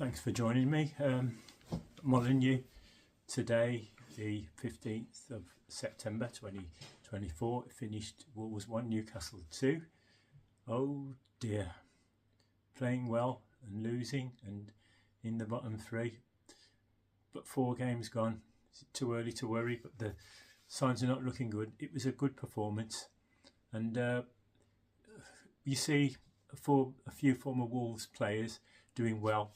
Thanks for joining me. Molineux today, the 15th of September 2024. It finished Wolves 1, Newcastle 2. Oh dear. Playing well and losing and in the bottom three. But 4 games gone. It's too early to worry, but the signs are not looking good. It was a good performance. And you see a few former Wolves players doing well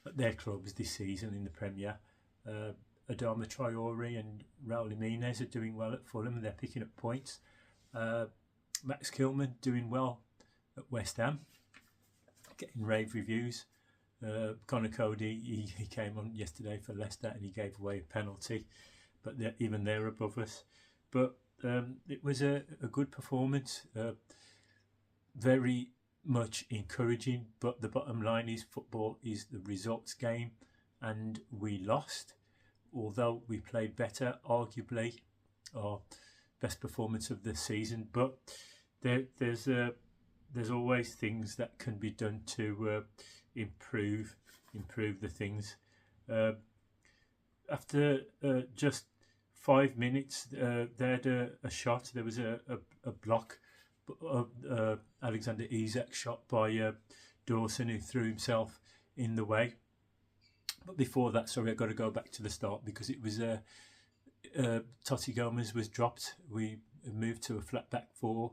at their clubs this season in the Premier. Adama Traore and Raul Jimenez are doing well at Fulham and they're picking up points. Max Kilman doing well at West Ham, getting rave reviews. Conor Cody, he came on yesterday for Leicester and he gave away a penalty, but even they're above us. But it was a good performance, very much encouraging, but the bottom line is football is the results game, and we lost. Although we played better, arguably our best performance of the season, but there's always things that can be done to improve the things. After just 5 minutes, they had a shot. There was a block. Alexander Isak shot by Dawson, who threw himself in the way. But before that, sorry, I've got to go back to the start because it was Totti Gomez was dropped. We moved to a flat back 4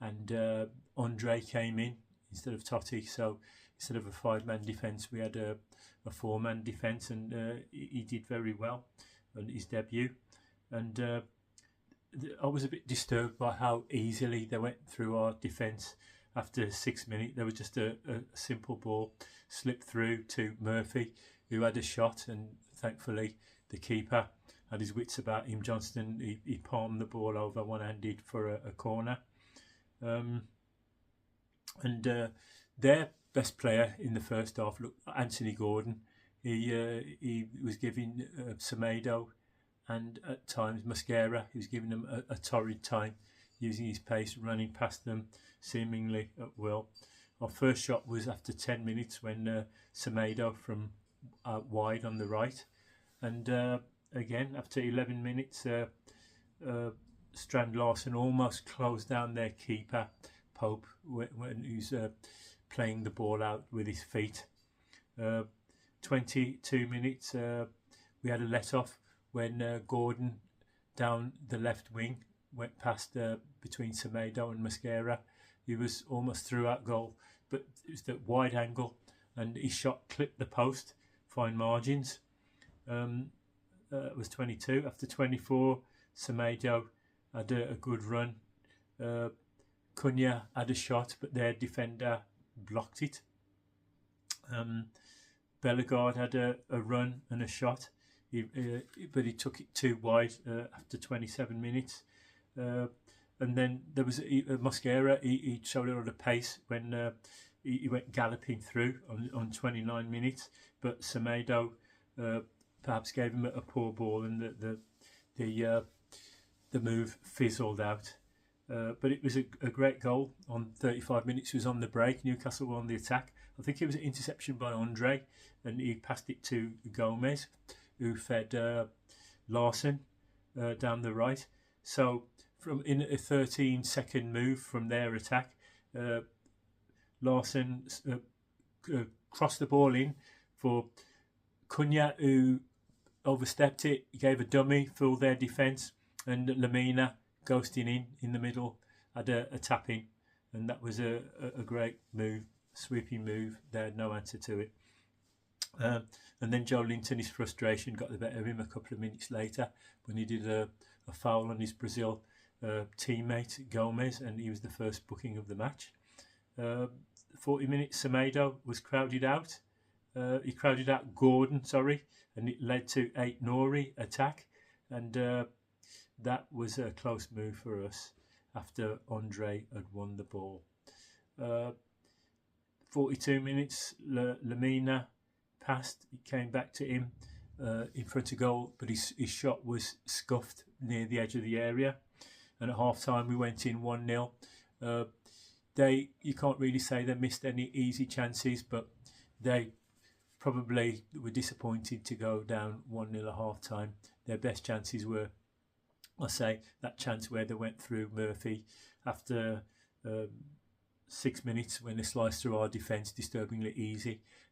and Andre came in instead of Totti. So instead of a 5-man defence, we had a 4-man defence, and he did very well on his debut. And I was a bit disturbed by how easily they went through our defence. After 6 minutes, there was just a simple ball slipped through to Murphy, who had a shot, and thankfully the keeper had his wits about him. Johnston, he palmed the ball over one-handed for a corner. Their best player in the first half, look, Anthony Gordon. He was giving Semedo and at times Mosquera, he was giving them a torrid time, using his pace, running past them seemingly at will. Our first shot was after 10 minutes when Semedo from wide on the right. And again, after 11 minutes, Strand Larsen almost closed down their keeper, Pope, who's playing the ball out with his feet. 22 minutes, we had a let-off when Gordon down the left wing went past between Semedo and Mosquera. He was almost through that goal, but it was the wide angle and his shot clipped the post, fine margins. It was 22. After 24, Semedo had a good run. Cunha had a shot, but their defender blocked it. Bellegarde had a run and a shot, but he took it too wide after 27 minutes. And then there was Mosquera. He showed a lot of pace when he went galloping through on 29 minutes. But Semedo perhaps gave him a poor ball, and the move fizzled out. But it was a great goal on 35 minutes. It was on the break. Newcastle were on the attack. I think it was an interception by Andre, and he passed it to Gomez, who fed Larsen down the right. So in a 13-second move from their attack, Larsen crossed the ball in for Cunha, who overstepped it. He gave a dummy for their defence, and Lamina ghosting in the middle had a tap in, and that was a great move, sweeping move. They had no answer to it. And then Joe Linton, his frustration got the better of him a couple of minutes later when he did a foul on his Brazil teammate Gomez, and he was the first booking of the match. 40 minutes, Semedo was crowded out. He crowded out Gordon, and it led to a Nori attack, and that was a close move for us after Andre had won the ball. 42 minutes, Lamina passed, it came back to him in front of goal, but his shot was scuffed near the edge of the area. And at half time we went in 1-0. You can't really say they missed any easy chances, but they probably were disappointed to go down 1-0 at half time. Their best chances were, I say, that chance where they went through Murphy after 6 minutes when they sliced through our defence disturbingly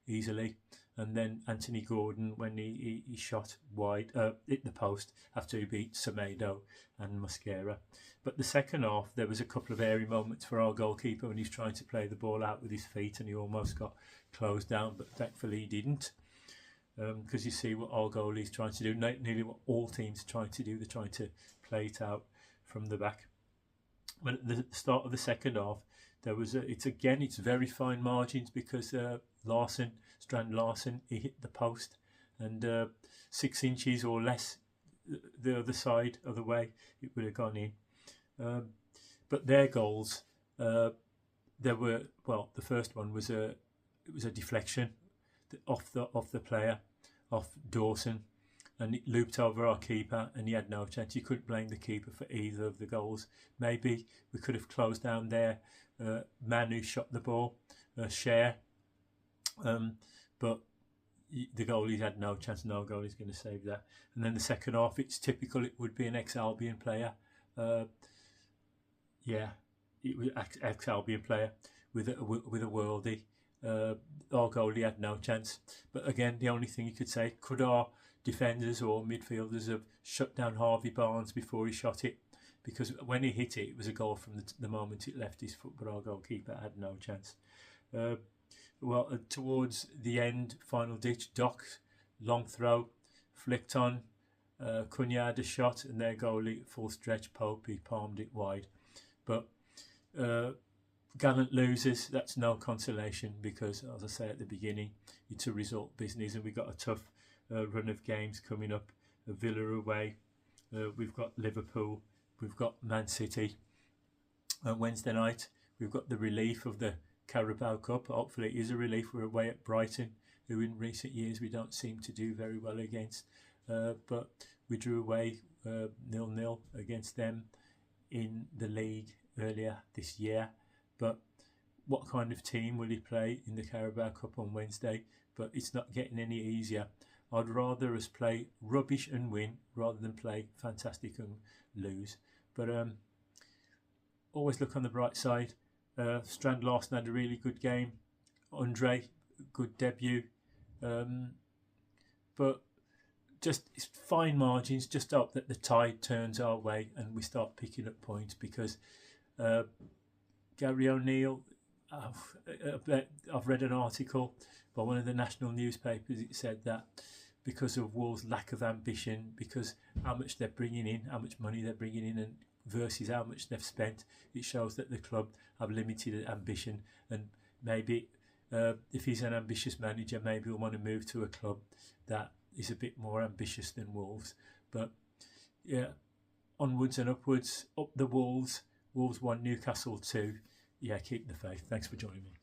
easily, and then Anthony Gordon when he shot wide, hit the post after he beat Semedo and Mosquera. But the second half, there was a couple of airy moments for our goalkeeper when he's trying to play the ball out with his feet, and he almost got closed down, but thankfully he didn't. Because you see what our goalie's trying to do, nearly what all teams are trying to do. They're trying to play it out from the back. But at the start of the second half, there was it's very fine margins, because Strand Larsen, he hit the post, and 6 inches or less the other way, it would have gone in. But their goals, the first one was a deflection off the player, off Dawson, and it looped over our keeper, and he had no chance. You couldn't blame the keeper for either of the goals. Maybe we could have closed down their man who shot the ball, Share, but the goalie had no chance. No goalie's going to save that. And then the second half, it's typical. It would be an ex-Albion player. It was ex-Albion player with a worldie. Our goalie had no chance. But again, the only thing you could say, could our defenders or midfielders have shut down Harvey Barnes before he shot it? Because when he hit it, it was a goal from the moment it left his foot, but our goalkeeper had no chance. Towards the end, final ditch, Doc, long throw, flicked on, Cunha had a shot, and their goalie, full stretch, Pope, he palmed it wide. But gallant losers, that's no consolation, because, as I say at the beginning, it's a result business, and we've got a tough run of games coming up. Villa away, we've got Liverpool, we've got Man City. Wednesday night, we've got the relief of the Carabao Cup. Hopefully it is a relief. We're away at Brighton, who in recent years we don't seem to do very well against. But we drew away 0-0 against them in the league earlier this year. But what kind of team will he play in the Carabao Cup on Wednesday? But it's not getting any easier. I'd rather us play rubbish and win rather than play fantastic and lose. But always look on the bright side. Strand Larsen had a really good game. Andre, good debut. But just it's fine margins. Just hope that the tide turns our way and we start picking up points, because Gary O'Neill, I've read an article by one of the national newspapers. It said that because of Wolves' lack of ambition, because how much they're bringing in, how much money they're bringing in, and versus how much they've spent, it shows that the club have limited ambition. And maybe if he's an ambitious manager, maybe he'll want to move to a club that is a bit more ambitious than Wolves. But yeah, onwards and upwards, up the Wolves. Wolves 1, Newcastle 2. Yeah, keep the faith. Thanks for joining me.